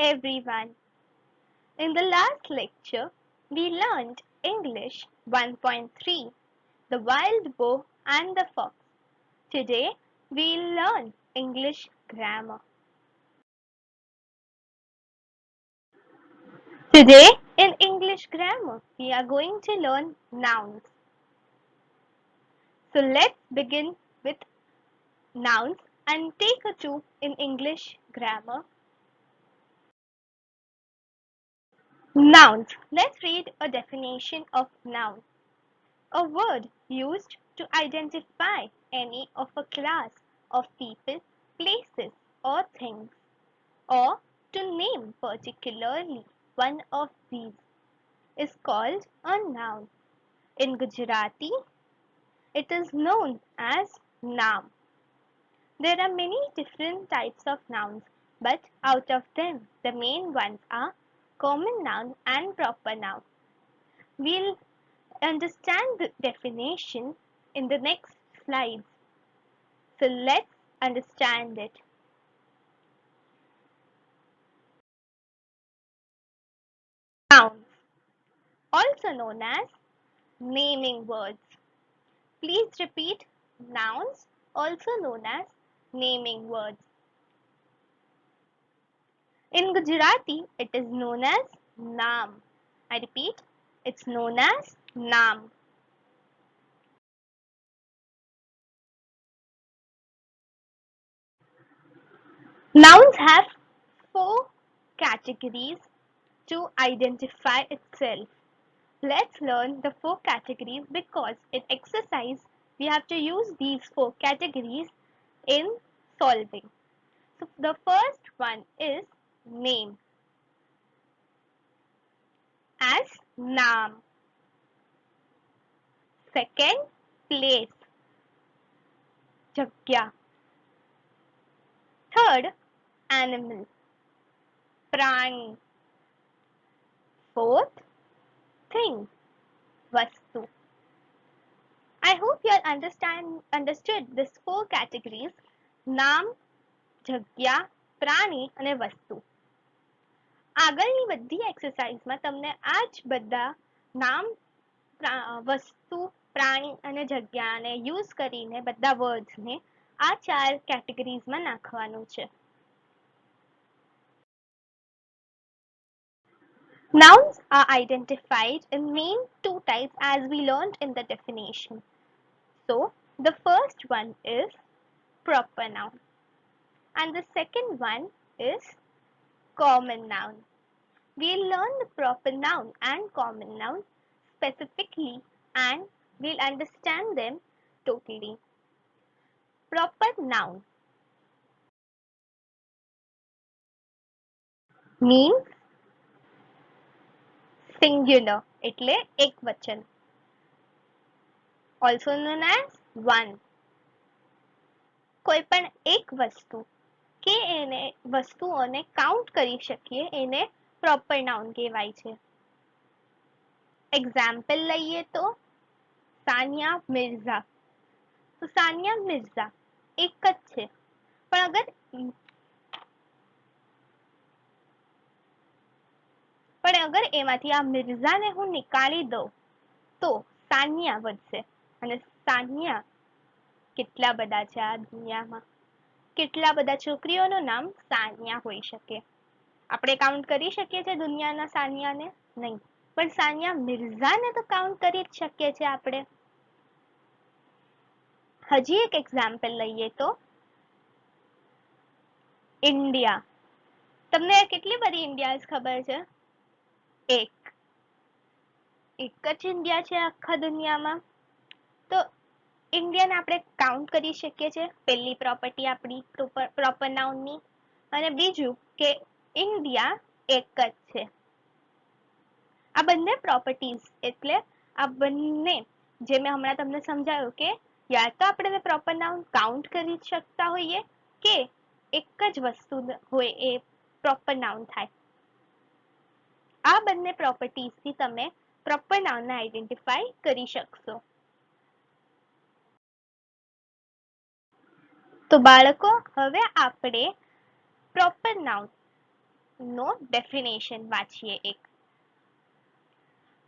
everyone. In the last lecture, we learned English 1.3, the wild boar and the fox. Today, we'll learn English grammar. Today, in English grammar, we are going to learn nouns. So let's begin with nouns and take a two in English grammar. Nouns. Let's read a definition of noun. A word used to identify any of a class of people, places, or things, or to name particularly one of these, is called a noun. In Gujarati, it is known as naam. There are many different types of nouns, but out of them, the main ones are common noun and proper noun. We'll understand the definition in the next slides. So let's understand it. Nouns, also known as naming words. Please repeat nouns, also known as naming words. In Gujarati, it is known as naam. I repeat, it's known as naam. Nouns have four categories to identify itself. Let's learn the four categories because in exercise we have to use these four categories in solving. So the first one is name as naam. Second, place, jagya. Third, animal, prani. Fourth, thing, vastu. I hope you all understood these four categories: નામ, જગ્યા, પ્રાણી અને વસ્તુ. આગળની બધી એક્સરસાઇઝમાં તમને આ જ બધા નામ, વસ્તુ, પ્રાણી અને જગ્યાને યુઝ કરીને બધા વર્ડ્સને આ ચાર કેટેગરીઝમાં નાખવાનું છે. Nouns are identified in main two types as we learned in the definition. So, the first one is proper noun and the second one is common noun. We'll learn the proper noun and common noun specifically and we'll understand them totally. Proper noun means singular એટલે એકવચન, also known as one. કોઈ પણ એક વસ્તુ કે એને વસ્તુઓને count કરી શકીએ એને પ્રોપર નાઉન કહેવાય છે. એક્ઝામ્પલ લઈએ તો સાનિયા મિર્ઝા. તો સાનિયા મિર્ઝા એક જ છે પણ અગર એમાંથી આ મિર્ઝાને હું નિકાળી દઉં તો સાનિયા વધશે અને સાનિયા કેટલા બધા છે આ દુનિયામાં, કેટલા બધા છોકરીઓનું નામ સાનિયા હોઈ શકે. આપણે કાઉન્ટ કરી શકીએ છીએ દુનિયાના સાનિયાને? નહીં, પણ સાનિયા મિર્ઝાને તો કાઉન્ટ કરી જ શકીએ છીએ આપણે. હજી એક એક્ઝામ્પલ લઈએ તો ઇન્ડિયા. તમને કેટલી બધી ઇન્ડિયાઝ ખબર છે? એક જ ઇન્ડિયા છે આખા દુનિયામાં. તો ઇન્ડિયાને આપણે કાઉન્ટ કરી શકીએ છીએ, પહેલી પ્રોપર્ટી આપણી પ્રોપર નાઉનની. અને બીજું કે ઇન્ડિયા એક જ છે. આ બંને પ્રોપર્ટીઝ એટલે આ બંને જે મેં હમણાં તમને સમજાવ્યું કે યા તો આપણે પ્રોપર નાઉન કાઉન્ટ કરી શકતા હોઈએ કે એક જ વસ્તુ હોય એ પ્રોપર નાઉન થાય. આ બંને પ્રોપર્ટીઝથી તમે પ્રોપર નાઉનને આઈડેન્ટિફાઈ કરી શકશો. તો બાળકો હવે આપણે પ્રોપર નાઉન નો ડેફિનેશન વાંચીએ એક.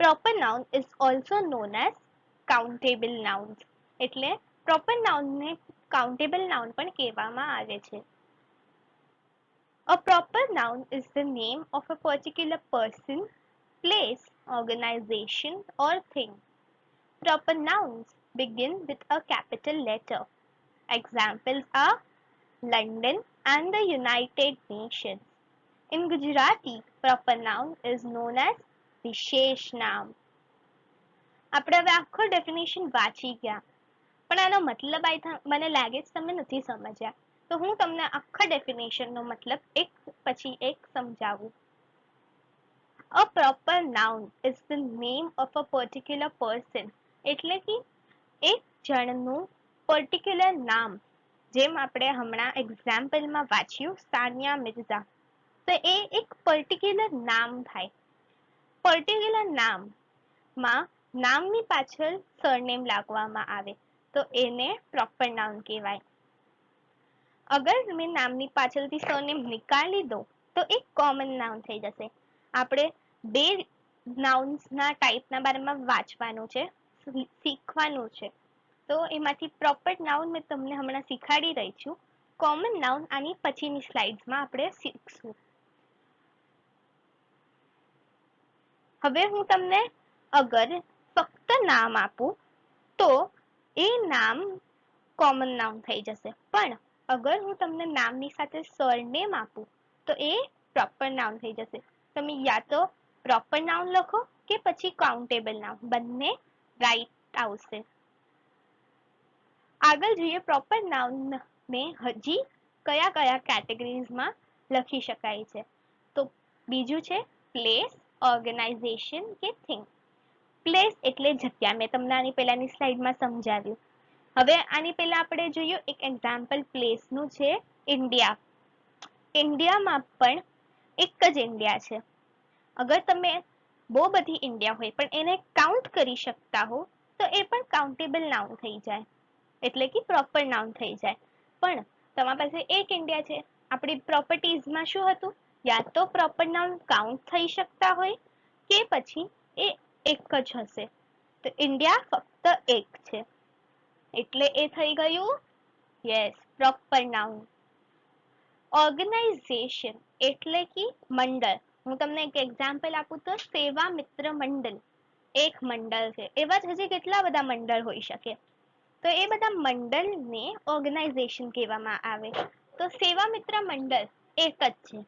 Proper noun is also known as countable nouns. એટલે પ્રોપર નાઉનને કાઉન્ટેબલ નાઉન પણ કહેવામાં આવે છે. A proper noun is the name of a particular person, place, organization, or thing. Proper nouns begin with a capital letter. Examples are London and the United Nations. In Gujarati, proper noun is known as વિશેષ નામ. આપણે હવે આખો definition વાંચી ગયા, પણ આનો મતલબ મને લાગે છે તમે નથી સમજ્યા, તો હું તમને આખા ડેફિનેશનનો મતલબ એક પછી એક સમજાવું. A proper noun is the name of a particular person. એટલે કે એક જણનું પર્ટિક્યુલર નામ, જેમ આપણે હમણાં એક્ઝામ્પલમાં વાંચ્યું સાનિયા મિર્ઝા, તો એ એક પર્ટિક્યુલર નામ થાય. પર્ટિક્યુલર નામમાં નામની પાછળ સરનેમ લાગવામાં આવે તો એને પ્રોપર નાઉન કહેવાય. અગર તમે નામની પાછળથી સરનેમ નિકાળી દો તો એક કોમન નાઉન થઈ જશે. આપણે બે નાઉન્સના ટાઈપના બારેમાં વાંચવાનું છે, શીખવાનું છે, તો એમાંથી પ્રોપર નાઉન મેં તમને હમણાં શીખાડી રહી છું. કોમન નાઉન આની પછીની સ્લાઇડ્સમાં આપણે શીખશું. હવે હું તમને અગર ફક્ત નામ આપું તો એ નામ કોમન નાઉન થઈ જશે, પણ અગર હું તમને નામની સાથે સરનેમ આપું તો એ પ્રોપર નાઉન થઈ જશે. તમે યા તો પ્રોપર નાઉન લખો કે પછી કાઉન્ટેબલ નાઉન, બંને રાઈટ આવશે. આગળ જોઈએ પ્રોપર નાઉનને હજી કયા કયા કેટેગરીઝમાં લખી શકાય છે. તો બીજું છે પ્લેસ, ઓર્ગેનાઇઝેશન કે થિંગ. પ્લેસ એટલે જગ્યા, મેં તમને આની પહેલાની સ્લાઇડમાં સમજાવ્યું. હવે આની પહેલા આપણે જોયું એક એક્ઝામ્પલ પ્લેસનું છે ઇન્ડિયા. ઇન્ડિયામાં પણ એક જ ઇન્ડિયા છે. અગર તમે બહુ બધી ઇન્ડિયા હોય પણ એને કાઉન્ટ કરી શકતા હો તો એ પણ કાઉન્ટેબલ નાઉન થઈ જાય, એટલે કે પ્રોપર નાઉન થઈ જાય. પણ તમારી પાસે એક ઇન્ડિયા છે, આપણી પ્રોપર્ટીઝમાં શું હતું, યા તો પ્રોપર નાઉન કાઉન્ટ થઈ શકતા હોય કે પછી એ એક જ હશે. તો ઇન્ડિયા ફક્ત એક છે એટલે એ થઈ ગયું યસ પ્રોપર નાઉન. ઓર્ગેનાઇઝેશન એટલે કે મંડળ. હું તમને એક એક્ઝામ્પલ આપું તો સેવા મિત્ર મંડળ એક મંડળ છે. એવા જ હજી કેટલા બધા મંડળ હોઈ શકે, તો એ બધા મંડળને ઓર્ગેનાઇઝેશન કહેવામાં આવે. તો સેવા મિત્ર મંડળ એક જ છે.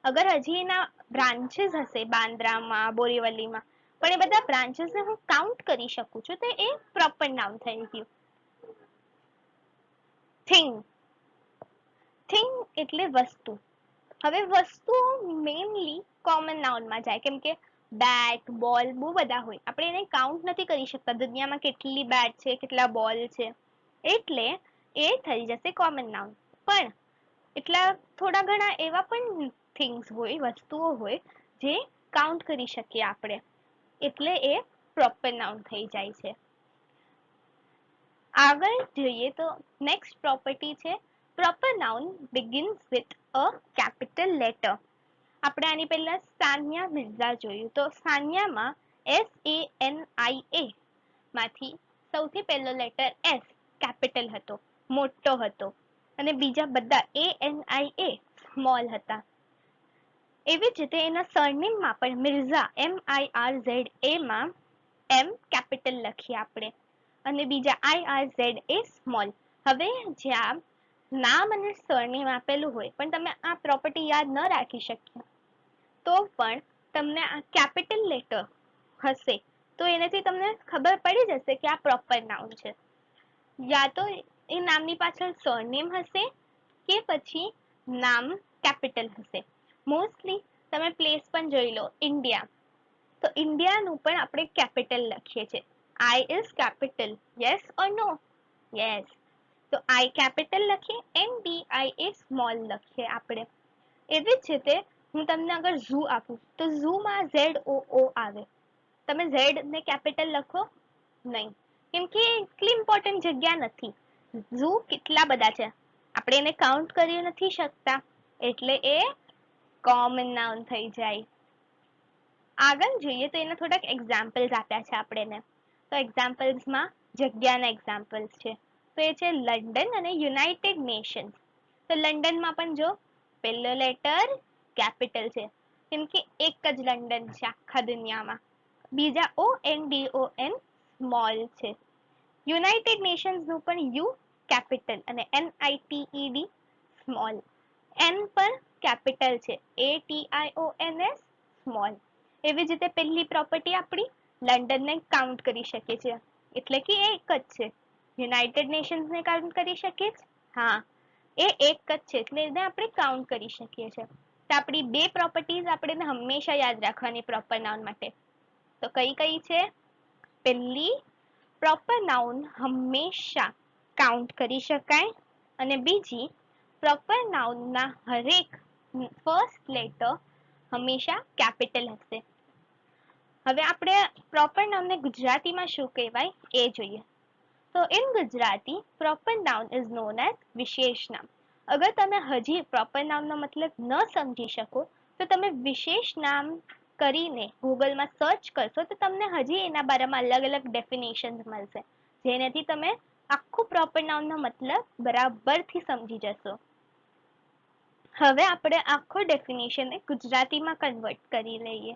અગર હજી એના બ્રાન્ચીસ હશે બાંદ્રામાં, બોરીવલીમાં, પણ એ બધા બ્રાન્ચીસને હું કાઉન્ટ કરી શકું છું તો એ પ્રોપર નાઉન થઈ ગયું. થિંગ. થિંગ એટલે વસ્તુ. હવે વસ્તુઓ મેઇનલી કોમન નાઉનમાં જાય, કેમ કે બેટ, બોલ બહુ બધા હોય, આપણે એને કાઉન્ટ નથી કરી શકતા દુનિયામાં કેટલી બેટ છે, કેટલા બોલ છે, એટલે એ થઈ જશે કોમન નાઉન. પણ એટલા થોડા ઘણા એવા પણ થિંગ્સ હોય, વસ્તુઓ હોય જે કાઉન્ટ કરી શકીએ આપણે, એટલે એ પ્રોપર નાઉન થઈ જાય છે. આગળ જોઈએ તો નેક્સ્ટ પ્રોપર્ટી છે proper noun begins with a capital letter. આપણે આની પહેલા સાનિયા મિર્ઝા જોયું, તો સાનિયામાં SANIA માંથી સૌથી પહેલો લેટર S કેપિટલ હતો, મોટો હતો, અને બીજા બધા ANIA સ્મોલ હતા. એવી જ રીતે એના સરનેમમાં પણ મિર્ઝા MIRZA માં M કેપિટલ લખીએ આપણે, અને બીજા IRZA સ્મોલ. હવે જ્યાં નામ અને સરનેમ આપેલું હોય પણ તમે આ પ્રોપર્ટી યાદ ન રાખી શક્યા તો પણ તમને આ કેપિટલ લેટર હશે તો એનાથી તમને ખબર પડી જશે કે આ પ્રોપર નાઉન છે. યા તો એ નામની પાછળ સરનેમ હશે કે પછી નામ કેપિટલ હશે. મોસ્ટલી તમે પ્લેસ પણ જોઈ લો, ઇન્ડિયા, તો ઇન્ડિયાનું પણ આપણે કેપિટલ લખીએ છીએ. I is capital, yes or no? Yes. તો I કેપિટલ લખીએ, NDIA સ્મોલ લખીએ આપણે. એવી જ રીતે હું તમને અગર ઝૂ આપું તો ઝૂમાં ZOO આવે. તમે ઝેડ ને કેપિટલ લખો નહીં, કેમ કે એટલી ઇમ્પોર્ટન્ટ જગ્યા નથી. ઝૂ કેટલા બધા છે, આપણે એને કાઉન્ટ કરી નથી શકતા, એટલે એ કોમન નાઉન થઈ જાય. આગળ જોઈએ તો એના થોડાક એક્ઝામ્પલ્સ આપ્યા છે આપણને. તો એક્ઝામ્પલ્સમાં જગ્યાના એક્ઝામ્પલ્સ છે. તો એ છે લંડન અને યુનાઇટેડ નેશન્સ. તો લંડનમાં પણ જો પહેલો લેટર કેપિટલ છે, કેમ કે એક જ લંડન છે આખા દુનિયામાં. બીજા ONDON સ્મોલ છે. યુનાઇટેડ નેશન્સનું પણ યુ કેપિટલ અને NITED સ્મોલ. એન પણ કેપિટલ છે, ATIONS સ્મોલ. એવી જ રીતે પહેલી પ્રોપર્ટી આપણી લંડનને કાઉન્ટ કરી શકીએ છીએ, એટલે કે એ એક જ છે. યુનાઇટેડ નેશન્સને કાઉન્ટ કરી શકીએ છીએ, હા એ એક જ છે એટલે એને આપણે કાઉન્ટ કરી શકીએ છીએ. તો આપણી બે પ્રોપર્ટીઝ આપણે હંમેશા યાદ રાખવાની પ્રોપર નાઉન માટે. તો કઈ કઈ છે? પહેલી, પ્રોપર નાઉન હંમેશા કાઉન્ટ કરી શકાય, અને બીજી, પ્રોપર નાઉનના હરેક ફર્સ્ટ લેટર હંમેશા કેપિટલ હશે. હવે આપણે પ્રોપર નાઉનને ગુજરાતીમાં શું કહેવાય એ જોઈએ. તો in Gujarati proper noun is known as વિશેષ નામ. અગર તમે હજી પ્રોપર નાઉનનો મતલબ ન સમજી શકો તો તમે વિશેષ નામ કરીને ગૂગલમાં સર્ચ કરશો તો તમને હજી એના બારેમાં અલગ અલગ ડેફિનેશન મળશે, જેનાથી તમે આખું પ્રોપર નાઉનનો મતલબ બરાબરથી સમજી જશો. હવે આપણે આખો ડેફિનેશનને ગુજરાતીમાં કન્વર્ટ કરી લઈએ,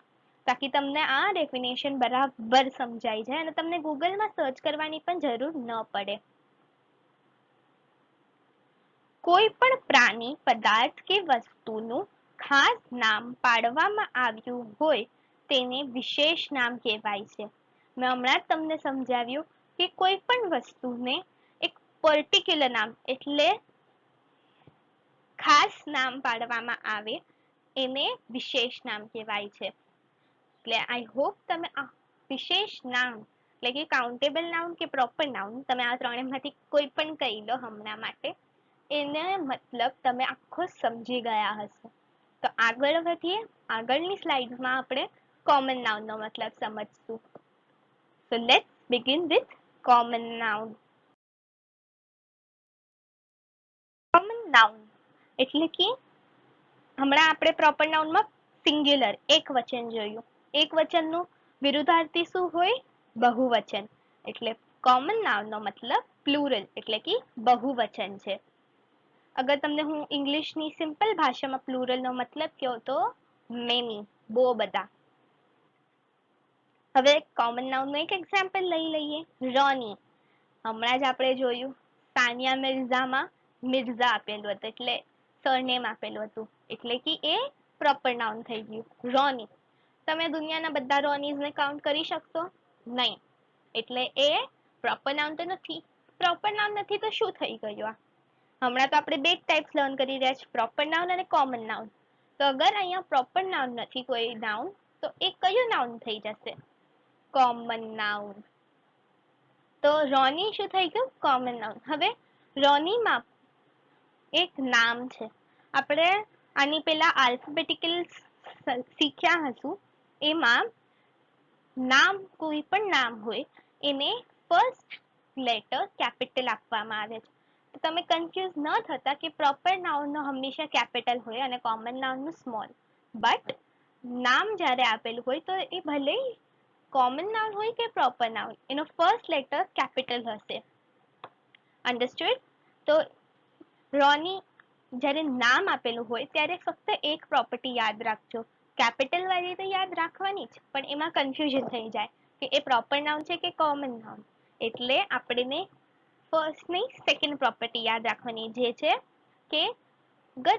તાકી તમને આ ડેફિનેશન બરાબર સમજાઈ જાય અને તમને ગૂગલમાં સર્ચ કરવાની પણ જરૂર ન પડે. કોઈ પણ પ્રાણી, પદાર્થ કે વસ્તુનું ખાસ નામ પાડવામાં આવ્યું હોય તેને વિશેષ નામ કહેવાય છે. મેં હમણાં જ તમને સમજાવ્યું કે કોઈ પણ વસ્તુને એક પર્ટિક્યુલર નામ એટલે ખાસ નામ પાડવામાં આવે એને વિશેષ નામ કહેવાય છે. એટલે આઈ હોપ તમે આ વિશેષ નામ એટલે કે કાઉન્ટેબલ નાઉન કે પ્રોપર નાઉન, તમે આ ત્રણેયમાંથી કોઈ પણ કહી લો હમણાં માટે, એને મતલબ તમે આખો સમજી ગયા હશો. તો આગળ વધીએ. આગળની સ્લાઇડ્સમાં આપણે કોમન નાઉનનો મતલબ સમજશું. So let's begin with common noun. Common noun એટલે કે હમણાં આપણે પ્રોપર નાઉનમાં સિંગ્યુલર એક વચન જોયું. એક વચનનું વિરુદ્ધાર્થી શું હોય? બહુવચન. એટલે કોમન નાઉનનો મતલબ પ્લુરલ એટલે કે બહુવચન છે. અગર તમને હું ઇંગ્લિશની સિમ્પલ ભાષામાં પ્લુરલનો મતલબ કહો તો મેની, બહુ બધા. હવે કોમન નાઉનનું એક એક્ઝામ્પલ લઈ લઈએ. રોની. હમણાં જ આપણે જોયું સાનિયા મિર્ઝામાં મિર્ઝા આપેલું હતું એટલે સરનેમ આપેલું હતું, એટલે કે એ પ્રોપર નાઉન થઈ ગયું. રોની. તમે દુનિયાના બધા રોનીઝને કાઉન્ટ કરી શકશો? નહીં, એટલે એ પ્રોપર નાઉન તો નથી. પ્રોપર નાઉન નથી તો શું થઈ ગયું આ? હમણાં તો આપણે બે ટાઈપ્સ લર્ન કરી રહ્યા છીએ, પ્રોપર નાઉન અને કોમન નાઉન. તો અગર અહીંયા પ્રોપર નાઉન નથી કોઈ નાઉન, તો એ કયું નાઉન થઈ જશે? Common noun. તો રોની શું થઈ ગયું? Common noun. હવે રોનીમાં એક નામ છે. આપણે આની પહેલા આલ્ફાબેટિકલ શીખ્યા હશું. એમાં નામ, કોઈ પણ નામ હોય એને ફર્સ્ટ લેટર કેપિટલ આપવામાં આવે છે. તો તમે કન્ફ્યુઝ ન થતા કે પ્રોપર નાઉનનો હંમેશા કેપિટલ હોય અને કોમન નાઉનનું સ્મોલ. બટ નામ જ્યારે આપેલું હોય તો એ ભલે કોમન નાઉન હોય કે પ્રોપર નાઉન, એનો ફર્સ્ટ લેટર કેપિટલ હશે. અન્ડરસ્ટુડ? તો રોની જ્યારે નામ આપેલું હોય ત્યારે ફક્ત એક પ્રોપર્ટી યાદ રાખજો, કેપિટલ વાળી તો યાદ રાખવાની જ, પણ એમાં કન્ફ્યુઝન થઈ જાય કે એ પ્રોપર નાઉન છે કે કોમન નાઉન. એટલે આપણને ફર્સ્ટ નહીં સેકન્ડ પ્રોપર્ટી યાદ રાખવાની, જે છે કે અગર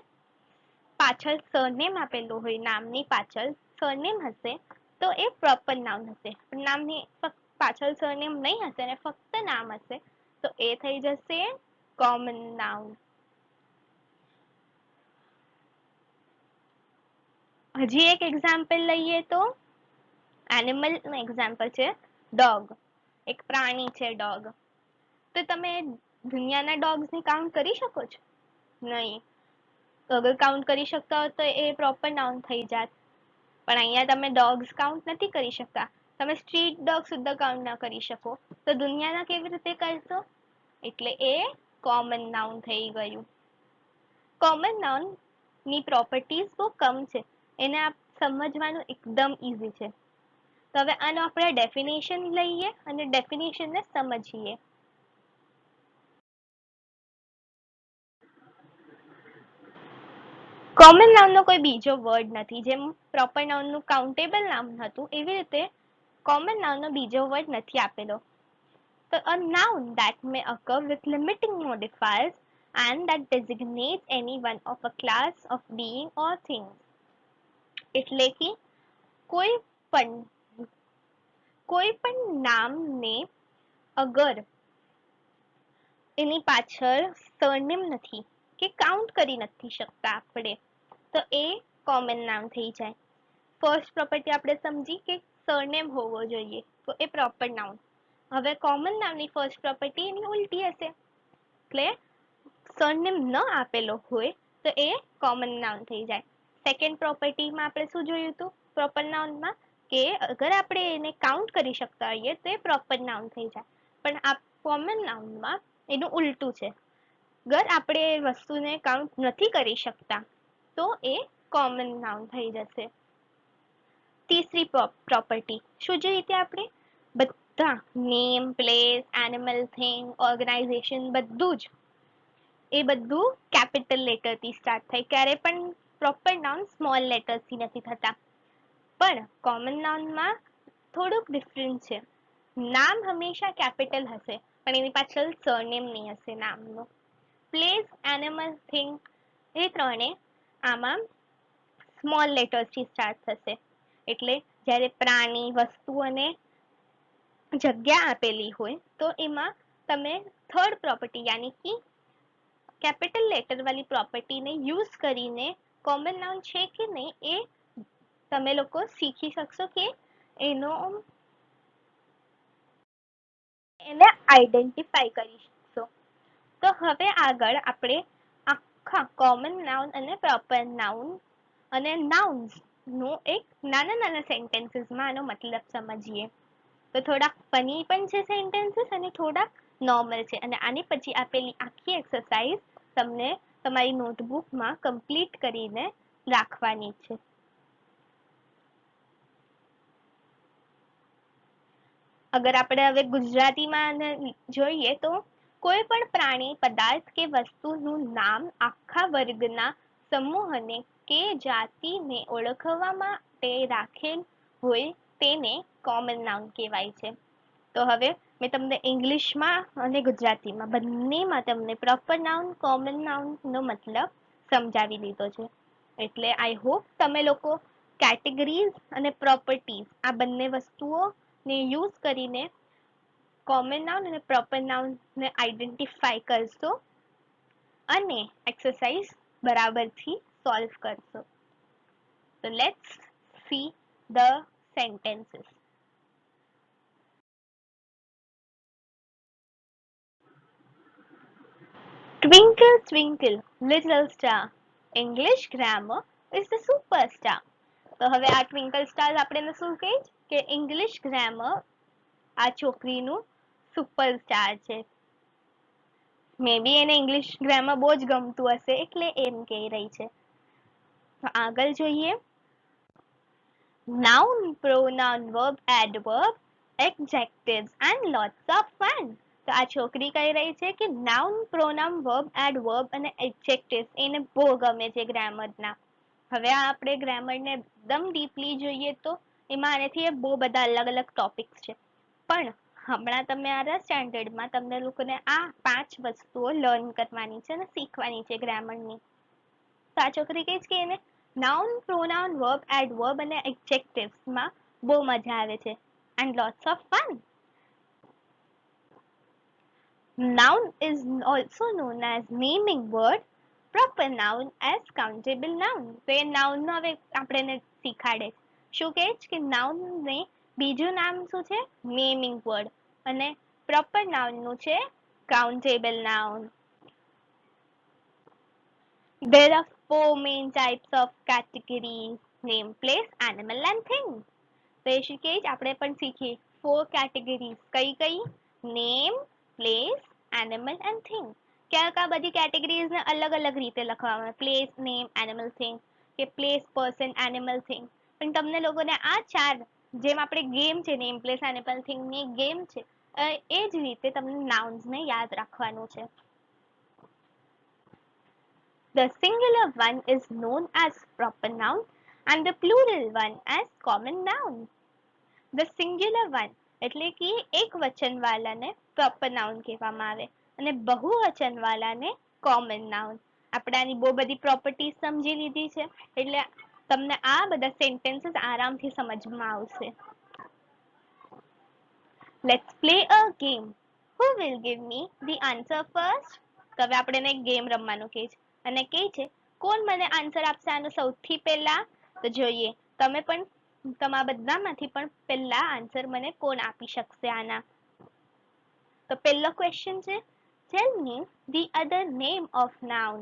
પાછળ સરનેમ આપેલું હોય, નામની પાછળ સરનેમ હશે તો એ પ્રોપર નાઉન હશે. નામની પાછળ સરનેમ નહીં હશે અને ફક્ત નામ હશે તો એ થઈ જશે કોમન નાઉન. હજી એક એક્ઝામ્પલ લઈએ તો એનિમલનું એક્ઝામ્પલ છે ડોગ. એક પ્રાણી છે ડોગ. તો તમે દુનિયાના ડોગ્સને કાઉન્ટ કરી શકો છો? નહીં. અગર કાઉન્ટ કરી શકતા હો તો એ પ્રોપર નાઉન થઈ જાત, પણ અહીંયા તમે ડોગ્સ કાઉન્ટ નથી કરી શકતા. તમે સ્ટ્રીટ ડોગ સુદ્ધા કાઉન્ટ ના કરી શકો તો દુનિયાના કેવી રીતે કરશો? એટલે એ કોમન નાઉન થઈ ગયું. કોમન નાઉન ની પ્રોપર્ટીઝ બહુ કમ છે, એને આપ સમજવાનું એકદમ ઇઝી છે. તો હવે આનો આપણે ડેફિનેશન લઈએ અને ડેફિનેશનને સમજીએ. કોમન નાઉનનો કોઈ બીજો વર્ડ નથી. જેમ પ્રોપર નાઉનનું કાઉન્ટેબલ નાઉન હતું એવી રીતે કોમન નાઉનનો બીજો વર્ડ નથી આપેલો. તો a noun that may occur with limiting modifiers and that designates any one of a class of being or things. એટલે કે કોઈ પણ નામને અગર એની પાછળ સરનેમ નથી કે કાઉન્ટ કરી નથી શકતા આપણે, તો એ કોમન નાઉન થઈ જાય. ફર્સ્ટ પ્રોપર્ટી આપણે સમજી કે સરનેમ હોવો જોઈએ, તો એ પ્રોપર નાઉન. હવે કોમન નાઉનની ફર્સ્ટ પ્રોપર્ટી એની ઉલટી હશે, એટલે સરનેમ ન આપેલો હોય તો એ કોમન નાઉન થઈ જાય. સેકન્ડ પ્રોપર્ટીમાં આપણે શું જોયું હતું પ્રોપર નાઉનમાં, કે અગર આપણે એને કાઉન્ટ કરી શકતા હોઈએ તો એ પ્રોપર નાઉન થઈ જાય. પણ આ કોમન નાઉનમાં એનું ઉલટું છે. અગર આપણે એ વસ્તુને કાઉન્ટ નથી કરી શકતા તો એ કોમન નાઉન થઈ જશે. તીસરી પ્રોપર્ટી શું જોઈએ ત્યાં આપણે? બધા name, place, animal, thing, organisation બધું જ એ બધું કેપિટલ લેટરથી સ્ટાર્ટ થાય. ક્યારે પણ પ્રોપર નાઉન સ્મોલ લેટર્સથી નથી થતા. પણ કોમન નાઉનમાં થોડુંક ડિફરન્સ છે. નામ હંમેશા કેપિટલ હશે પણ એની પાછળ સરનેમ નહીં હશે નામનો. પ્લેસ, એનિમલ, થિંગ એ ત્રણે આમાં સ્મોલ લેટર્સથી સ્ટાર્ટ થશે. એટલે જ્યારે પ્રાણી, વસ્તુ અને જગ્યા આપેલી હોય તો એમાં તમે થર્ડ પ્રોપર્ટી યાની કે કેપિટલ લેટર વાળી પ્રોપર્ટીને યુઝ કરીને કોમન નાઉન છે કે નહીં એ તમે લોકો શીખી શકશો કે એને આઈડેન્ટિફાઈ કરી શકશો. તો હવે આગળ આપણે આખા કોમન નાઉન અને પ્રોપર નાઉન અને નાઉન્સ નો એક નાના નાના સેન્ટેન્સીસમાં આનો મતલબ સમજીએ. તો થોડાક ફની પણ છે સેન્ટેન્સીસ અને થોડાક નોર્મલ છે. અને આની પછી આપેલી આખી એક્સરસાઇઝ તમને તમારી નોટબુકમાં કમ્પ્લીટ કરીને રાખવાની છે. અગર આપણે હવે ગુજરાતીમાં જોઈએ તો કોઈ પણ પ્રાણી, પદાર્થ કે વસ્તુનું નામ આખા વર્ગના સમૂહને કે જાતિને ઓળખવા માટે રાખેલ હોય તેને કોમન નાઉન કહેવાય છે. તો હવે મેં તમને ઇંગ્લિશમાં અને ગુજરાતીમાં બંનેમાં તમને પ્રોપર નાઉન, કોમન નાઉનનો મતલબ સમજાવી દીધો છે. એટલે આઈ હોપ તમે લોકો કેટેગરીઝ અને પ્રોપર્ટીઝ આ બંને વસ્તુઓને યુઝ કરીને કોમન નાઉન અને પ્રોપર નાઉનને આઈડેન્ટિફાઈ કરશો અને એક્સરસાઇઝ બરાબરથી સોલ્વ કરશો. So let's see the sentences. Twinkle, twinkle, little star. English grammar is the superstar. તો હવે આ ટ્વિંકલ સ્ટાર આપણે શું કહીએ કે ઇંગ્લિશ ગ્રામર આ છોકરીનું સુપરસ્ટાર છે. મે બી એને ઇંગ્લિશ ગ્રામર બહુ જ ગમતું હશે એટલે એમ કહી રહી છે. તો આગળ જોઈએ. Noun, pronoun, verb, adverb, adjectives and lots of fun. તો આ છોકરી કહી રહી છે કે નાઉન, પ્રોનાઉન, વર્બ, એડવર્બ અને એડજેક્ટિવ્સ એને બહુ ગમે છે ગ્રામરના. હવે આપણે ગ્રામરને એકદમ ડીપલી જોઈએ તો એમાં આનાથી બહુ બધા અલગ અલગ ટોપિક્સ છે. પણ હમણાં તમે આ સ્ટેન્ડર્ડમાં તમને લોકોને આ 5 વસ્તુઓ લર્ન કરવાની છે અને શીખવાની છે ગ્રામરની. તો આ છોકરી કહે છે કે એને નાઉન, પ્રોનાઉન, વર્બ, એડવર્બ અને એડજેક્ટિવ્સમાં બહુ મજા આવે છે. And lots of fun. Noun is also known as naming word, proper noun as countable noun. તો એ નાઉનનો હવે આપણે શીખાડે શું કહે છે કે નાઉનને બીજું નામ શું છે? Naming word. અને પ્રોપર નાઉનનું છે countable noun. There are 4 main types of categories: name, place, animal and thing. તો એ શું કહે છે આપણે પણ શીખીએ 4 categories. કઈ કઈ? Name, place, animal and thing. ક્યાંક આ બધી કેટેગરીઝને અલગ અલગ રીતે લખવામાં આવે, પ્લેસ, નેમ, એનિમલ, થિંગ, કે પ્લેસ, પર્સન, એનિમલ, થિંગ. પણ તમને લોકોને આ ચાર, જેમ આપણે ગેમ છે નેમ, પ્લેસ, એનિમલ, થિંગ ની ગેમ છે, એ જ રીતે તમને નાઉન્સને યાદ રાખવાનું છે. The singular one is known as proper noun and the plural one as common noun. The singular one એટલે કે એક વચનવાળાને proper noun કહેવામાં આવે અને બહુવચનવાળાને common noun. આપણે આની બહુ બધી પ્રોપર્ટી સમજી લીધી છે એટલે તમને આ બધા સેન્ટેન્સીસ આરામથી સમજમાં આવશે. Let's play a game. Who will give me the answer first? તો હવે આપણે એને ગેમ રમવાનું કહે છે અને કહે છે કોણ મને આન્સર આપશે આનો સૌથી પહેલા. તો જોઈએ તમે પણ તમારા બધામાંથી પણ પહેલા આન્સર મને કોણ આપી શકશે આના. તો પહેલો ક્વેશ્ચન છે, tell me the other name of noun.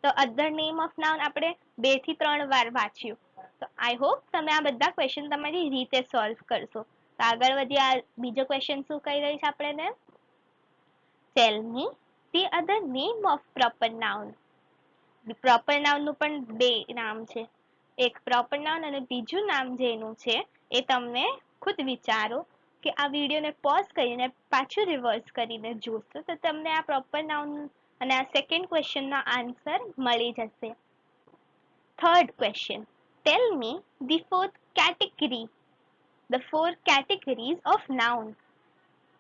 તો અધર નેમ ઓફ નાઉન આપણે 2 થી 3 વાર વાંચ્યું. તો આઈ હોપ તમે આ બધા ક્વેશ્ચન તમારી રીતે સોલ્વ કરશો. તો આગળ વધી આ બીજો ક્વેશ્ચન શું કહી રહી છે આપણને, tell me the other name of proper noun. Proper noun નું પણ 2 નામ છે, એક પ્રોપર નાઉન અને બીજું નામ જેનું છે એ તમને ખુદ વિચારો કે આ વિડીયોને પોઝ કરીને પાછું રિવર્સ કરીને જોશો તો તમને આ પ્રોપર નાઉન અને આ સેકન્ડ ક્વેશ્ચનનો આન્સર મળી જશે. Third question, tell me the fourth category, the 4 categories of noun.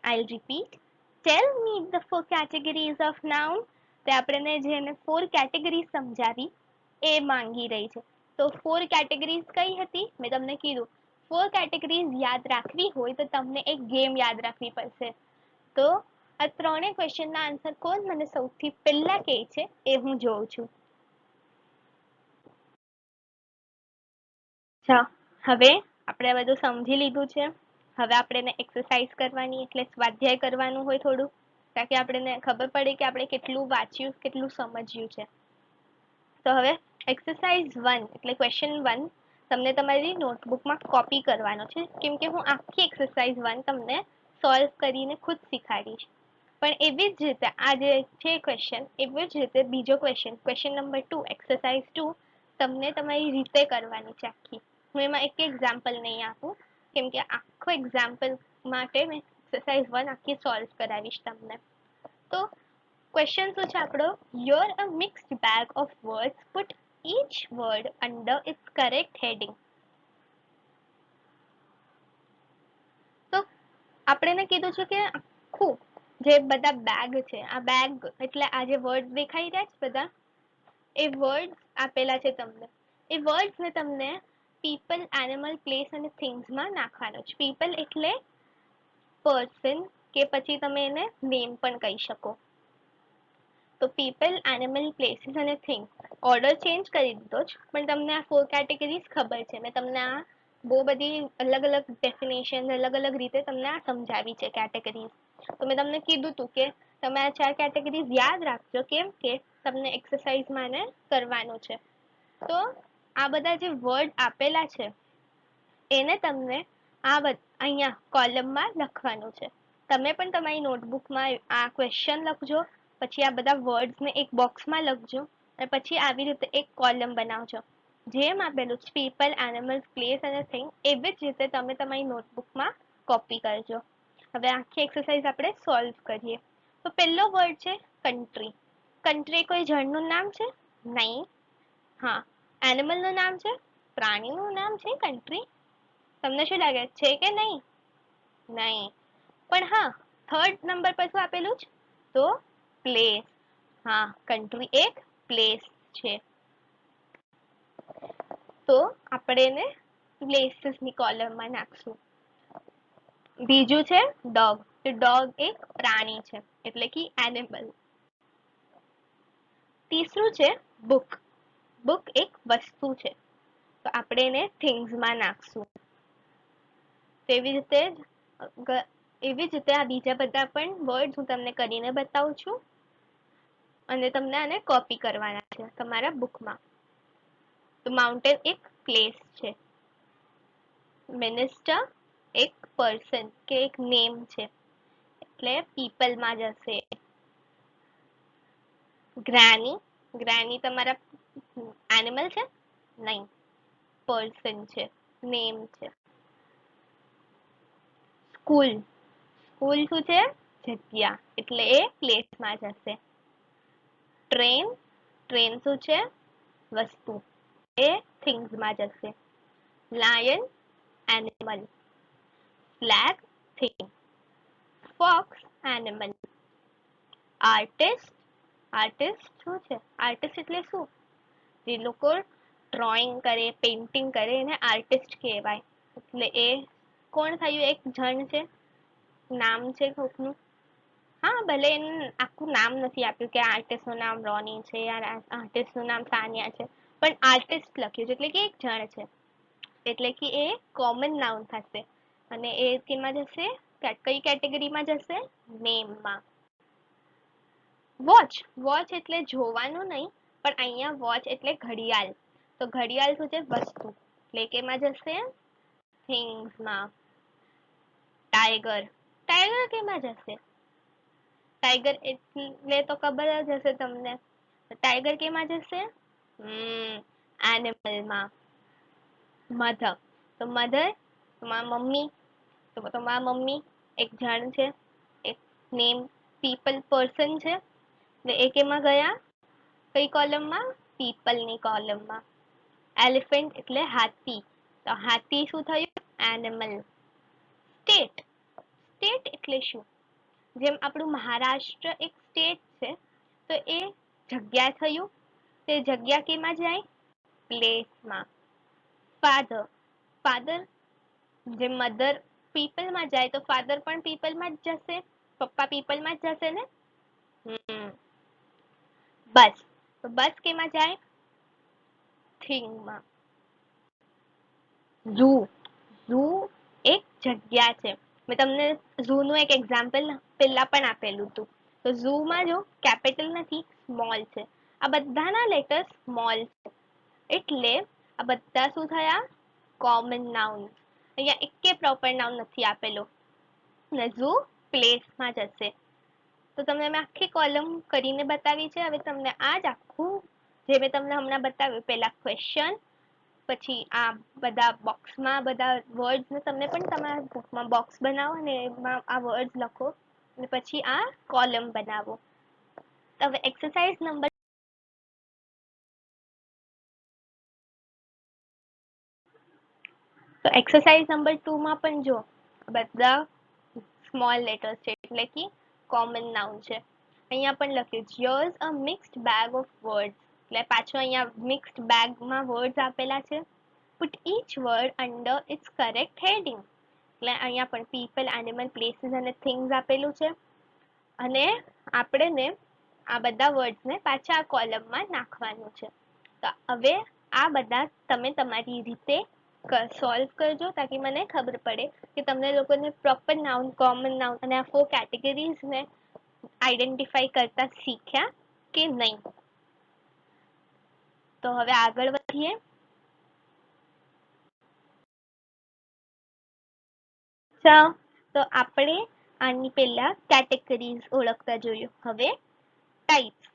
I'll repeat. Tell me the 4 categories of noun. તે આપણને જેને 4 કેટેગરી સમજાવી એ માંગી રહી છે. તો 4 કેટેગરીઝ કઈ હતી મેં તમને કીધું, 4 કેટેગરીઝ યાદ રાખવી હોય તો તમને એક ગેમ યાદ રાખવી પડશે. તો આ ત્રણેય ક્વેશ્ચનના આન્સર કોણ મને સૌથી પહેલા કહે છે એ હું જોઉં છું. હવે આપણે બધું સમજી લીધું છે. હવે આપણે એક્સરસાઇઝ કરવાની એટલે સ્વાધ્યાય કરવાનું હોય થોડું, તાકી આપણને ખબર પડે કે આપણે કેટલું વાંચ્યું કેટલું સમજ્યું છે. તો હવે એક્સરસાઇઝ 1 એટલે ક્વેશ્ચન 1 તમને તમારી નોટબુકમાં કોપી કરવાનો છે, કેમ કે હું આખી એક્સરસાઇઝ 1 તમને સોલ્વ કરીને ખુદ શીખાડીશ. પણ એવી જ રીતે આ જે છે ક્વેશ્ચન એવી જ રીતે બીજો ક્વેશ્ચન નંબર 2 એક્સરસાઇઝ 2 તમને તમારી રીતે કરવાની છે આખી. હું એમાં એક એક્ઝામ્પલ નહીં આપું કેમ કે આખો એક્ઝામ્પલ માટે મેં એક્સરસાઇઝ 1 આખી સોલ્વ કરાવીશ તમને. તો ક્વેશ્ચન શું છે આપણો, you're a mixed bag of words, put each word under its correct heading. તો આપણે કીધું છે કે આખું જે બધા બેગ છે, આ બેગ એટલે આ જે વર્ડ દેખાઈ રહ્યા છે બધા એ વર્ડ્સ આપેલા છે તમને. એ વર્ડ્સને તમને પીપલ, એનિમલ, પ્લેસ અને થિંગ્સમાં નાખવાનો છે. પીપલ એટલે પર્સન કે પછી તમે એને નેમ પણ કહી શકો. તો પીપલ, એનિમલ, પ્લેસીસ અને થિંગ્સ ઓર્ડર ચેન્જ કરી દીધો જ, પણ તમને આ 4 કેટેગરીઝ ખબર છે. મેં તમને આ બહુ બધી અલગ અલગ ડેફિનેશન અલગ અલગ રીતે તમને આ સમજાવી છે કેટેગરીઝ. તો મેં તમને કીધું હતું કે તમે આ 4 કેટેગરીઝ યાદ રાખજો, કેમ કે તમને એક્સરસાઇઝમાં એને કરવાનું છે. તો આ બધા જે વર્ડ આપેલા છે એને તમને આ અહીંયા કોલમમાં લખવાનું છે. તમે પણ તમારી નોટબુકમાં આ ક્વેશ્ચન લખજો, પછી આ બધા વર્ડ્સને એક બોક્સમાં લખજો અને પછી આવી રીતે એક કોલમ બનાવજો. જેમ આપેલું છે પીપલ, એનિમલ્સ, પ્લેસ અને થિંગ એવી જ રીતે તમે તમારી નોટબુકમાં કોપી કરજો. હવે આખી એક્સરસાઇઝ આપણે સોલ્વ કરીએ. તો પહેલો વર્ડ છે કન્ટ્રી. કન્ટ્રી કોઈ જળનું નામ છે? નહીં. હા. એનિમલનું નામ છે? પ્રાણીનું નામ છે કન્ટ્રી? તમને શું લાગે છે કે નહીં? નહીં. પણ હા, થર્ડ નંબર પર શું આપેલું છે? તો પ્લેસ. હા, કન્ટ્રી એક પ્લેસ છે. તો આપણે એને પ્લેસીસની કોલમમાં નાખશું. બીજું છે ડોગ. તો ડોગ એક પ્રાણી છે એટલે કે એનિમલ. તીસરું છે બુક. બુક એક વસ્તુ છે તો આપણે એને થિંગ્સમાં નાખશું. એવી રીતે આ બીજા બધા પણ વર્ડ હું તમને કરીને બતાવું છું અને તમને આને કોપી કરવાના છે તમારા બુકમાં. તો માઉન્ટેન એક પ્લેસ છે. મિનિસ્ટર એક પર્સન કે એક નેમ છે એટલે પીપલમાં જશે. ગ્રાની, ગ્રાની તમારા એનિમલ છે? નહીં, પર્સન છે, નેમ છે. સ્કૂલ, સ્કૂલ શું છે? જગ્યા, એટલે એ પ્લેસમાં જશે. ટ્રેન, ટ્રેન શું છે? વસ્તુ, એ થિંગ્સમાં જશે. Lion, animal. Flag, thing. Fox, animal. Artist, artist શું છે? આર્ટિસ્ટ એટલે શું? જે લોકો ડ્રોઈંગ કરે, પેઇન્ટિંગ કરે એને આર્ટિસ્ટ કહેવાય. એટલે એ કોણ થયું? એક જણ છે, નામ છે કોકનું. હા, ભલે એનું આખું નામ નથી આપ્યું કે આર્ટિસ્ટનું નામ રોની છે યાર, આર્ટિસ્ટનું નામ સાનિયા છે, પણ આર્ટિસ્ટ લખ્યું છે એટલે કે એક જણ છે. એટલે કે એ કોમન નાઉન થશે. અને એ કેમાં જશે? કઈ કેટેગરીમાં જશે? નેમમાં. વોચ, વોચ એટલે જોવાનું નહીં, પણ અહીંયા વોચ એટલે ઘડિયાળ. તો ઘડિયાળ શું છે? વસ્તુ, એટલે કેમાં જશે? થિંગ્સમાં. ટાઈગર, ટાઈગર કેમાં જશે? ટાઈગર એટલે તો ખબર જ હશે તમને. ટાઈગર કેમાં જશે? એનિમલમાં. મધર, તો મધર તમારા મમ્મી, તો તમારા મમ્મી એક જણ છે, એક નેમ, પીપલ, પર્સન છે, એટલે એ કેમાં ગયા? કઈ કોલમમાં? પીપલની કોલમમાં. એલિફન્ટ એટલે હાથી, તો હાથી શું થયું? એનિમલ. સ્ટેટ, સ્ટેટ એટલે શું? જેમ આપણું મહારાષ્ટ્ર એક સ્ટેટ છે, તો એ જગ્યા થયું. તે જગ્યા કેમાં જાય? પ્લેસમાં. ફાધર, ફાધર જે મધર પીપલમાં જાય તો ફાધર પણ પીપલમાં જ જશે. પપ્પા પીપલમાં જ જશે ને. બસ, તો બસ કેમાં જાય? થિંગમાં. ઝૂ, ઝૂ એક જગ્યા છે. મેં તમને ઝૂ નું એક એક્ઝામ્પલ પહેલા પણ આપેલું હતું. તો ઝૂમાં જો કેપિટલ નથી, સ્મોલ છે. આ બધાના લેટર સ્મોલ છે, એટલે આ બધા શું થયા? Common noun. અહીંયા એકે પ્રોપર નાઉન નથી આપેલો. ને ઝૂ પ્લેસમાં જશે. તો તમને મેં આખી કોલમ કરીને બતાવી છે. હવે તમને આ જ આખું જે મેં તમને હમણાં બતાવ્યું, પહેલા ક્વેશ્ચન, પછી આ બધા બોક્સમાં બધા વર્ડ્સ ને તમને પણ તમારા બુકમાં બોક્સ બનાવો અને એમાં આ વર્ડ્સ લખો અને પછી આ કોલમ બનાવો. હવે એક્સરસાઇઝ નંબર, તો એક્સરસાઇઝ નંબર 2 માં પણ જો બધા સ્મોલ લેટર્સ છે, એટલે કે કોમન નાઉન છે. અહીંયા પણ લખ્યું છે here's a mixed bag of words, એટલે પાછો અહીંયા મિક્સ્ડ બેગમાં વર્ડ્સ આપેલા છે. Put each word under its correct heading, એટલે અહીંયા પણ પીપલ, એનિમલ, પ્લેસીસ અને થિંગ્સ આપેલું છે. અને આપણે ને આ બધા વર્ડ્સને પાછા આ કોલમમાં નાખવાનું છે. તો હવે આ બધા તમે તમારી રીતે સોલ્વ કરજો, તાકી મને ખબર પડે કે તમને લોકોને પ્રોપર નાઉન, કોમન નાઉન અને આ 4 કેટેગરીઝને આઈડેન્ટિફાઈ કરતા શીખ્યા કે નહીં. તો હવે આગળ વધીએ. તો આપણે આની પહેલા કેટેગરીઝ ઓળખતા જોયું. હવે ટાઈપ્સ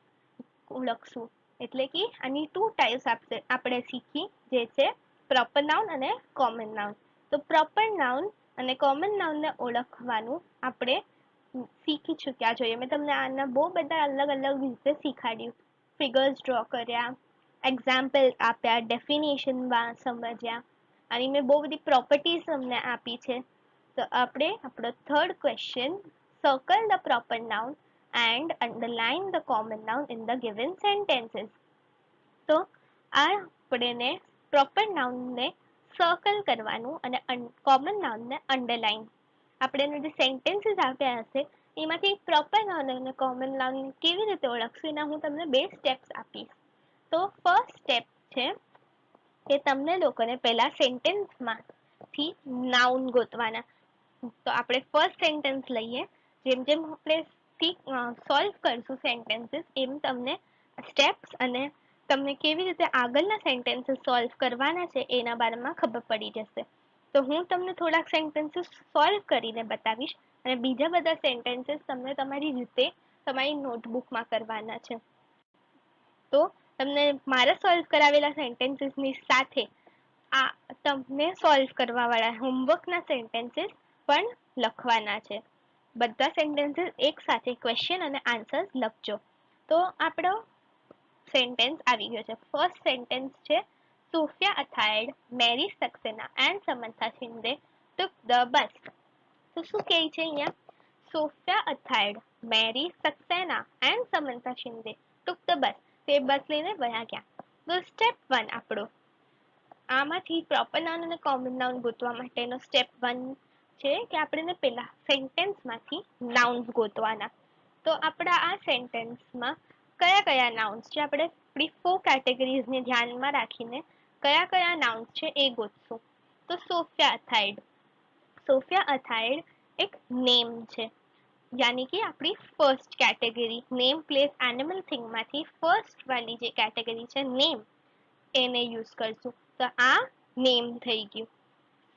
ઓળખશું. એટલે કે આની 2 ટાઈપ્સ આપણે શીખી, જે છે પ્રોપર નાઉન અને કોમન નાઉન. તો પ્રોપર નાઉન અને કોમન નાઉનને ઓળખવાનું આપણે શીખી ચૂક્યા જોઈએ. મેં તમને આના બહુ બધા અલગ અલગ રીતે શીખાડ્યું. ફિગર્સ ડ્રો કર્યા, એક્ઝામ્પલ આપ્યા, ડેફિનેશનમાં સમજ્યા, અને મેં બહુ બધી પ્રોપર્ટીઝ તમને આપી છે. તો આપણે આપણો third question, circle the proper noun and underline the common noun in the given sentences. તો આ આપણને પ્રોપર નાઉનને સર્કલ કરવાનું અને કોમન નાઉનને અંડરલાઈન. આપણે જે સેન્ટેન્સીસ આપ્યા હશે એમાંથી પ્રોપર નાઉન અને કોમન નાઉન કેવી રીતે ઓળખશું, એના હું તમને 2 સ્ટેપ્સ આપીશ. તો ફર્સ્ટ સ્ટેપ છે કે તમને લોકોને પહેલા સેન્ટેન્સમાંથી નાઉન ગોતવાના. તો આપણે ફર્સ્ટ સેન્ટેન્સ લઈએ. જેમ જેમ આપણે સોલ્વ કરશું સેન્ટેન્સીસ, એમ તમને સ્ટેપ્સ અને તમને કેવી રીતે આગળના સેન્ટેન્સીસ સોલ્વ કરવાના છે એના બારેમાં ખબર પડી જશે. તો હું તમને થોડાક સેન્ટેન્સીસ સોલ્વ કરીને બતાવીશ અને બીજા બધા સેન્ટેન્સીસ તમને તમારી રીતે તમારી નોટબુકમાં કરવાના છે. તો તમને મારા સોલ્વ કરાવેલા સેન્ટેન્સીસની સાથે આ તમને સોલ્વ કરવા વાળા હોમવર્કના સેન્ટેન્સીસ પણ લખવાના છે. બધા સેન્ટેન્સીસ એક સાથે ક્વેશ્ચન અને આન્સર્સ લખજો. તો આપણો સેન્ટેન્સ આવી ગયો છે. ફર્સ્ટ સેન્ટેન્સ છે Sofia Athied, Mary Saxena and Samantha Shinde took the bus. તો શું કહે છે અહીંયા? Sofia Athied, Mary Saxena and Samantha Shinde took the bus. તે બસ લઈને વયા ગયા. તો સ્ટેપ 1 આપણો આમાંથી પ્રોપર નાઉન અને કોમન નાઉન ગોતવા માટેનો સ્ટેપ 1 છે કે આપણે પહેલા સેન્ટેન્સમાંથી નાઉન્સ ગોતવાના. તો આપણા આ સેન્ટેન્સમાં કયા કયા નાઉન્સ છે આપણે આપણી 4 કેટેગરીઝને ધ્યાનમાં રાખીને કયા કયા નાઉન્સ છે એ ગોતશું. તો સોફિયા અથાઇડ. સોફિયા અથાઇડ એક નેમ છે, યાની કે આપણી first category name place animal થિંગમાંથી ફર્સ્ટ વાળી જે કેટેગરી છે નેમ, એને યુઝ કરશું. તો આ નેમ થઈ ગયું.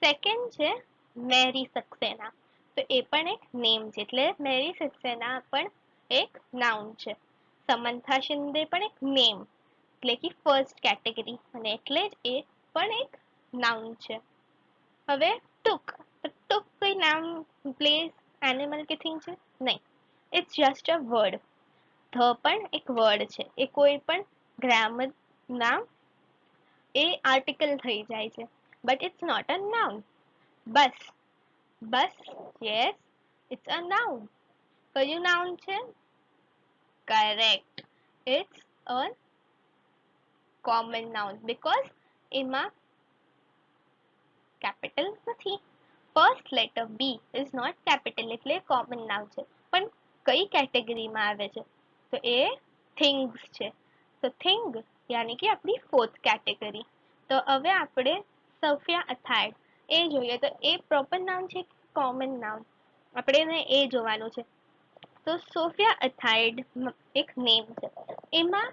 સેકન્ડ છે મેરી સક્સેના. તો એ પણ એક નેમ છે, એટલે મેરી સક્સેના પણ એક નાઉન છે. સમંથા શિંદે પણ એક નેમ, એટલે કે ફર્સ્ટ કેટેગરી, અને એટલે જ એ પણ એક નાઉન છે. હવે ટુક. ટુક કોઈ નામ, પ્લેસ, એનિમલ કે થિંગ છે? નહીં, it's just a word. The પણ એક વર્ડ છે, એ કોઈ પણ ગ્રામર ના એ આર્ટિકલ થઈ જાય છે, but it's not a noun. બસ. બસ, યસ, ઇટ્સ અ નાઉન. કયું નાઉન છે? Correct, it's a common noun because એમાં કેપિટલ નથી. First letter B is not capital, એટલે કોમન નાઉન છે. પણ કઈ કેટેગરીમાં આવે છે? તો એ થિંગ્સ છે. તો થિંગ યાની કે આપણી ફોર્થ કેટેગરી. તો હવે આપણે સોફિયા અથાઇડ એ જોઈએ. તો એ પ્રોપર નાઉન છે કે કોમન નાઉન, આપણે એ જોવાનું છે. તો સોફિયા અથાઇડ એક નેમ છે. એમાં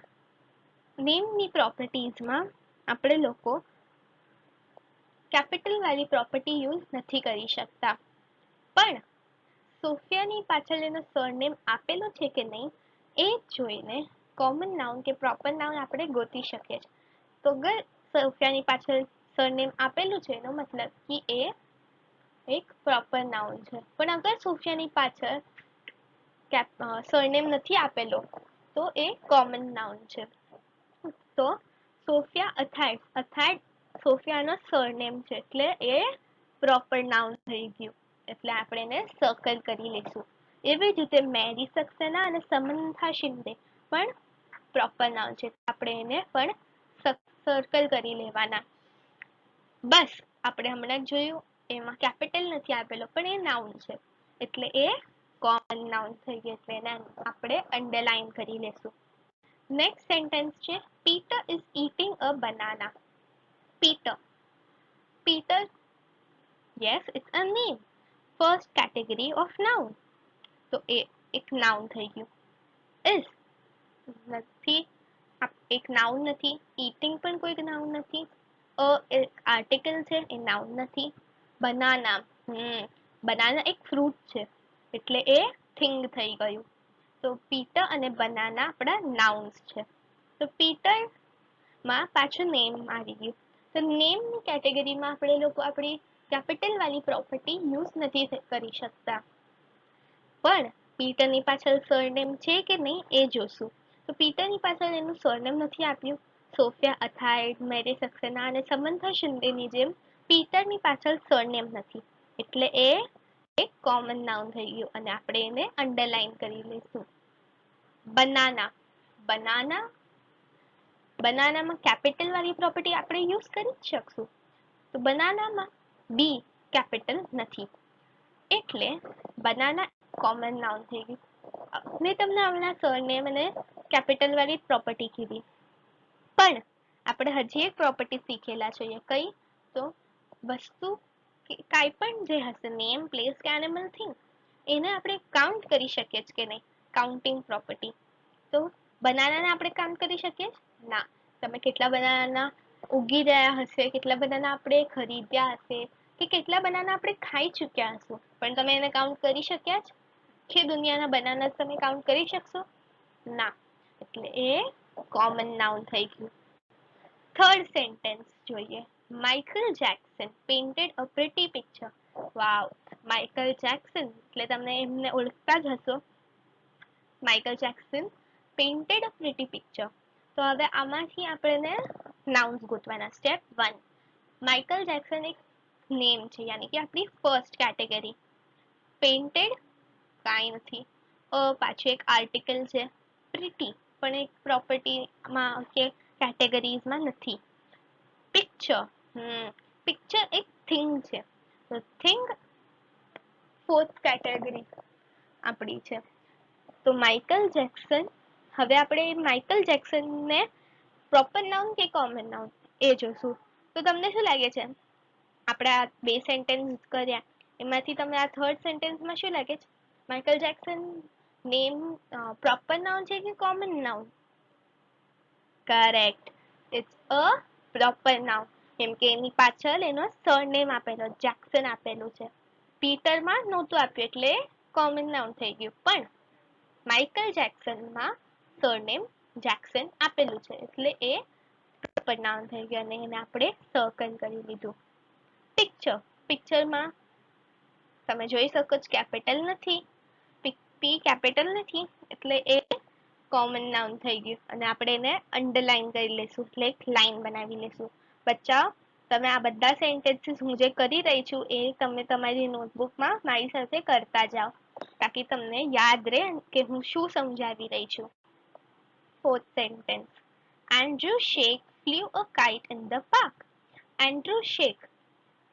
નેમની પ્રોપર્ટીઝમાં આપણે લોકો કેપિટલ વાળી પ્રોપર્ટી યુઝ નથી કરી શકતા. પણ સોફિયાની પાછળ એનો સરનેમ આપેલો છે કે નહીં એ જોઈને કોમન નાઉન કે પ્રોપર નાઉન આપણે ગોતી શકીએ છીએ. તો અગર સોફિયાની પાછળ સરનેમ આપેલું છે એનો મતલબ કે એ એક પ્રોપર નાઉન છે. પણ અગર સોફિયાની પાછળ સરનેમ નથી આપેલો તો એ કોમન નાઉન છે. તો સોફિયા અથાઇડ. અથાઇડ સોફિયાનો સરનેમ છે, એટલે એ પ્રોપર નાઉન થઈ ગયું. એટલે આપણે એને સર્કલ કરી લઈશું. એવી જ રીતે મેરી સક્સેના અને સમંથા શિંદે પણ પ્રોપર નાઉન છે, આપણે એને પણ સર્કલ કરી લેવાના. બસ આપણે હમણાં જોયું એમાં કેપિટલ નથી આપેલો પણ એ નાઉન છે, એટલે એ કોમન નાઉન થઈ ગયું, એટલે એને આપણે અંડરલાઈન કરી લેશું. નેક્સ્ટ સેન્ટેન્સ છે Peter is eating a banana. Peter. Peter, yes, it's a name. First category of noun. તો એ એક નાઉન થઈ ગયું. is નથી, એક નાઉન નથી. ઈટિંગ પણ કોઈ નાઉન નથી. એક આર્ટિકલ છે, એ નાઉન નથી. બનાના, બનાના એક ફ્રૂટ છે, એટલે એ થિંગ થઈ ગયું. તો પીટર અને બનાના આપણા નાઉન્સ છે. તો પીટર માં પાછું નેમ આવી ગયું. તો નેમની કેટેગરીમાં આપણે લોકો આપણી કેપિટલ વાળી પ્રોપર્ટી યુઝ નથી કરી શકતા. પણ પીટરની પાછળ સરનેમ છે કે નહીં એ જોશું. તો પીટરની પાછળ એનું સરનેમ નથી આપ્યું. સોફિયા અથાઇડ, મેરી સક્સેના અને સમંથા શિંદેની જેમ પીટરની પાછળ સરનેમ નથી, એટલે એ એક કોમન નાઉન થઈ ગયું અને આપણે એને અંડરલાઈન કરી લઈશું. બનાના. બનાના, બનાનામાં કેપિટલ વાળી પ્રોપર્ટી આપણે યુઝ કરી જ શકશું. તો બનાનામાં બી કેપિટલ નથી, એટલે બનાના કોમન નાઉન થઈ ગયું. મેં તમને હમણાં સરનેમ અને કેપિટલ વાળી પ્રોપર્ટી કીધી, પણ આપણે હજી એક પ્રોપર્ટી શીખેલા છીએ. કઈ? તો વસ્તુ કાંઈ પણ જે હશે નેમ, પ્લેસ કે એનિમલ થિંગ, એને આપણે કાઉન્ટ કરી શકીએ કે નહીં, કાઉન્ટિંગ પ્રોપર્ટી. તો બનાનાને આપણે કાઉન્ટ કરી શકીએ? ના. તમે કેટલા બનાના ઉગી રહ્યા હશે, કેટલા બનાના આપણે ખરીદ્યા હશે, કે કેટલા બનાના આપણે ખાઈ ચૂક્યા હશું, પણ તમે એને કાઉન્ટ કરી શક્યા જ? આખી દુનિયાના બનાના તમે કાઉન્ટ કરી શકશો? ના. એટલે એ કોમન નાઉન થઈ ગયું. થર્ડ સેન્ટેન્સ જોઈએ. માઇકલ જેક્સન પેઇન્ટેડ અ પ્રિટી પિક્ચર. વાવ, માઇકલ જેક્સન એટલે તમને એમને ઓળખતા જ હશો. માઇકલ જેક્સન પેઇન્ટેડ અ પ્રિટી પિક્ચર. તો હવે આમાંથી આપણે નાઉન્સ ગોતવાના. સ્ટેપ 1. માઇકલ જેક્સન એક નેમ છે, યાની કે આપણી ફર્સ્ટ કેટેગરી. પેઇન્ટેડ કાંઈ નથી. પાછું એક આર્ટિકલ છે. પ્રિટી પણ એક પ્રોપર્ટીમાં કે કેટેગરીઝમાં નથી. પિક્ચર, પિક્ચર એક થિંગ છે. તો થિંગ ફોર્થ કેટેગરી આપણી છે. તો માઇકલ જેક્સન, હવે આપણે માઇકલ જેક્સનને પ્રોપર નાઉન કે કોમન નાઉન એ જોશું. તો તમને શું લાગે છે, આપણે આ બે સેન્ટેન્સ કર્યા એમાંથી તમને આ થર્ડ સેન્ટેન્સમાં શું લાગે છે? Michael Jackson name proper noun છે કે common noun? Correct, it's a proper noun. કેમ કે એની પાછળ એનો સરનેમ આપેલો જેક્સન આપેલું છે. પીટરમાં નહોતું આપ્યું એટલે કોમન નાઉન થઈ ગયું, પણ માઇકલ જેક્સનમાં સરનેમ જેક્સન આપેલું છે એટલે એ પ્રોપર નાઉન થઈ ગયું અને એને આપણે સર્કલ કરી લીધું. પિક્ચર, પિક્ચરમાં તમે જોઈ શકો છો કેપિટલ નથી, પી કેપિટલ નથી એટલે એ કોમન નાઉન થઈ ગયું અને આપણે એને અંડરલાઈન કરી લેશું એટલે એક લાઈન બનાવી લેશું. બચ્ચા, તમે આ બધા સેન્ટેન્સીસ હું જે કરી રહી છું એ તમે તમારી નોટબુકમાં મારી સાથે કરતા જાઓ, તાકી તમને યાદ રહે કે હું શું સમજાવી રહી છું. Fourth sentence. Andrew Shaikh flew a kite in the park. Andrew Shaikh,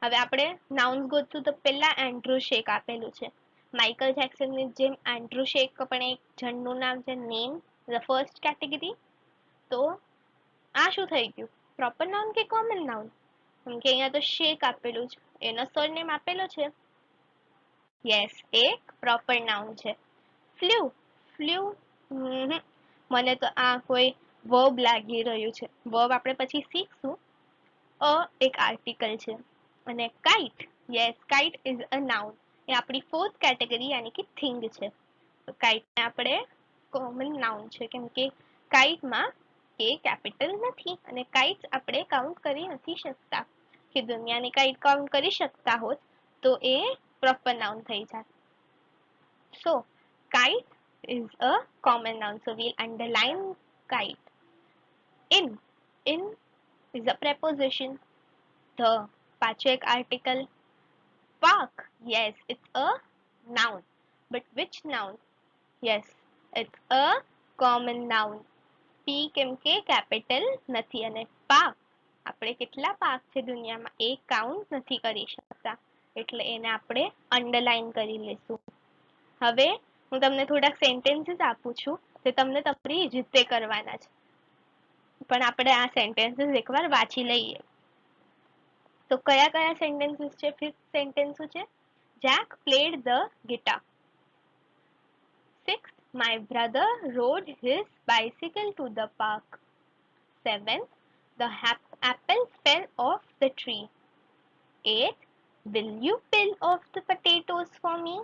હવે આપણે નાઉન્સ ગોતશું તો પહેલા એન્ડ્રુ શેક આપેલું છે. માઇકલ જેક્સનની જેમ એન્ડ્રુ શેક પણ એક જણનું નામ છે, નેમ ધ ફર્સ્ટ કેટેગરી. તો આ શું થઈ ગયું, પ્રોપર નાઉન કે કોમન નાઉન? કેમ કે અહીંયા તો શેક આપેલું છે, એનો સરનેમ આપેલો છે. યસ, એક પ્રોપર નાઉન છે. ફ્લ્યુ, ફ્લ્યુ મને તો આ કોઈ વર્બ લાગી રહ્યું છે. વર્બ આપણે પછી શીખશું. એક આર્ટિકલ છે અને kite, yes kite is a noun. એ આપણી ફોર્થ કેટેગરી યાની કે થિંગ છે. તો કાઇટને આપણે કોમન નાઉન છે કેમ કે કાઇટમાં કે કેપિટલ નથી અને કાઇટ્સ આપણે કાઉન્ટ કરી નથી શકતા. કે દુનિયાની કાઇટ કાઉન્ટ કરી શકતા હોત તો એ પ્રોપર નાઉન થઈ જાય. So kite is a common noun, so we'll underline kite. In is a preposition. The પાછું એક article. Park, yes, it's a noun. But which noun? Yes, it's a common noun. P કેમ કે capital નથી અને park, આપણે કેટલા park છે દુનિયામાં એ કાઉન્ટ નથી કરી શકતા એટલે એને આપણે અંડરલાઈન કરી લેશું. હવે હું તમને થોડાક સેન્ટેન્સીસ આપું છું જે તમને તમારી રીતે કરવાના છે, પણ આપણે આ સેન્ટેન્સીસ એકવાર વાંચી લઈએ. તો કયા કયા સેન્ટેન્સીસ છે? ફિફ્થ સેન્ટેન્સ શું છે? Jack played the guitar. Sixth, my brother rode his bicycle to the park. Seventh, the apples fell off the tree. Eighth, will you peel off the potatoes for me?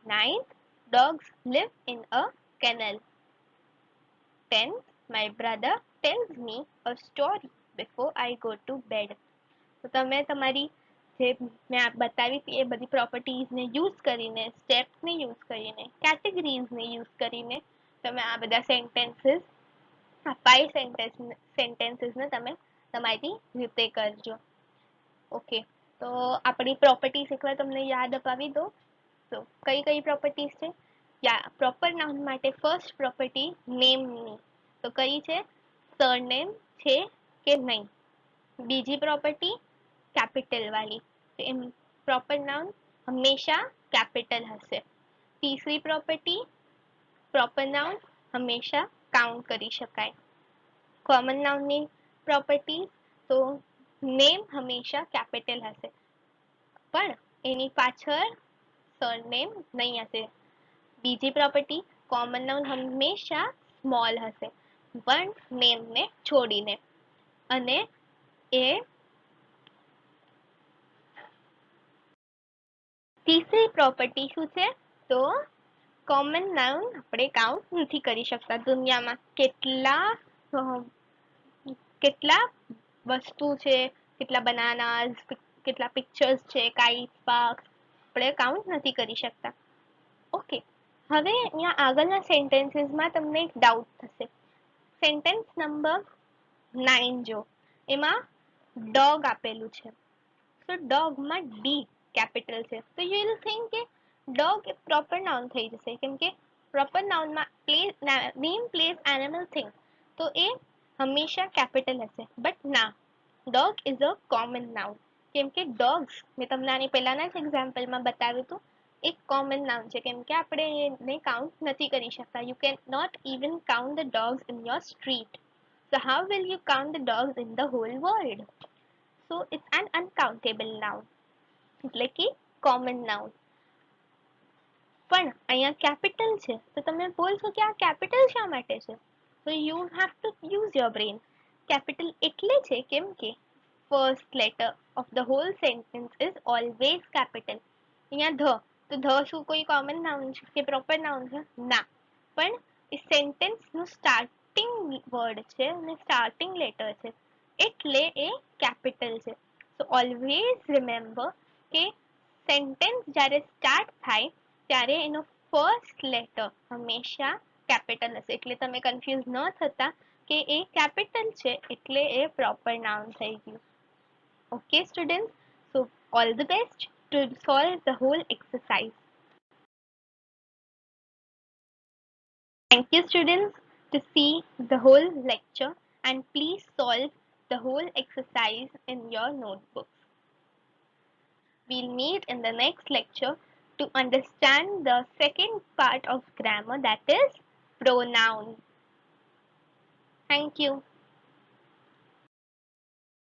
Ninth, dogs live in a kennel. 10th, my brother tells me a story before I go to bed. તો તમે તમારી જે મેં બતાવી હતી એ બધી પ્રોપર્ટીઝને use કરીને, સ્ટેપ્સને use કરીને, કેટેગરીઝને યુઝ કરીને તમે આ બધા સેન્ટેન્સીસ, આ 5 સેન્ટેન્સીસને તમે તમારી રીતે કરજો. ઓકે, તો આપણી પ્રોપર્ટીઝ એકવાર તમને યાદ અપાવી દો. તો કઈ કઈ પ્રોપર્ટીઝ છે? પ્રોપર નાઉન માટે ફર્સ્ટ પ્રોપર્ટી નેમની, તો કઈ છે? સરનેમ છે કે નહીં. બીજી પ્રોપર્ટી કેપિટલ વાળી, તો એમ પ્રોપર નાઉન હંમેશા કેપિટલ હશે. તીસરી પ્રોપર્ટી પ્રોપર નાઉન હંમેશા કાઉન્ટ કરી શકાય. કોમન નાઉનની પ્રોપર્ટી તો નેમ હંમેશા કેપિટલ હશે પણ એની પાછળ સરનેમ નહીં હશે. બીજી પ્રોપર્ટી કોમન નાઉન હંમેશા સ્મોલ હશે વન નેમને છોડીને. અને એ તીસરી પ્રોપર્ટી શું છે? તો કોમન નાઉન આપણે કાઉન્ટ નથી કરી શકતા. દુનિયામાં અ, કેટલા વસ્તુ છે, કેટલા બનાનાસ, કેટલા પિક્ચર્સ છે, કાઇટ, સ્પાર્ક્સ, આપણે કાઉન્ટ નથી કરી શકતા. ઓકે, હવે અહીંયા આગળના સેન્ટેન્સીસમાં તમને એક ડાઉટ થશે. સેન્ટેન્સ નંબર 9 જો, એમાં ડોગ આપેલું છે. તો ડોગમાં ડી કેપિટલ છે, તો યુ વિલ થિંક કે ડોગ એ પ્રોપર નાઉન થઈ જશે, કેમ કે પ્રોપર નાઉનમાં નેમ પ્લેસ એનિમલ થિંગ, તો એ હંમેશા કેપિટલ હશે. બટ ના, dog is a common noun, કેમ કે ડોગ્સ મેં તમને આની પહેલાના જ એક્ઝામ્પલમાં બતાવ્યું હતું, એક કોમન નાઉન છે, કેમ કે આપણે એને કાઉન્ટ નથી કરી શકતા. You can not even count the dogs in your street, so how will you count the dogs in the whole world? So it's an uncountable noun, એટલે કે કોમન નાઉન. પણ અહીંયા કેપિટલ છે, તો તમે બોલશો કે આ કેપિટલ શા માટે છે? So you have to use your brain. Capital એટલે છે કેમ કે first letter of the whole sentence is always capital. અહીંયા તો શું કોઈ કોમન નાઉન છે કે પ્રોપર નાઉન છે? ના, પણ એ સેન્ટેન્સ નું સ્ટાર્ટિંગ વર્ડ છે અને સ્ટાર્ટિંગ લેટર છે, એટલે એ કેપિટલ છે. સો ઓલવેઝ રિમેમ્બર કે સેન્ટેન્સ જ્યારે સ્ટાર્ટ થાય ત્યારે એનો ફર્સ્ટ લેટર હંમેશા કેપિટલ હશે, એટલે તમે કન્ફ્યુઝ ન થતા કે એ કેપિટલ છે એટલે એ પ્રોપર નાઉન થઈ ગયું. Okay students, so all the best to solve the whole exercise. Thank you students to see the whole lecture, and please solve the whole exercise in your notebooks. We'll meet in the next lecture to understand the second part of grammar, that is pronoun. Thank you.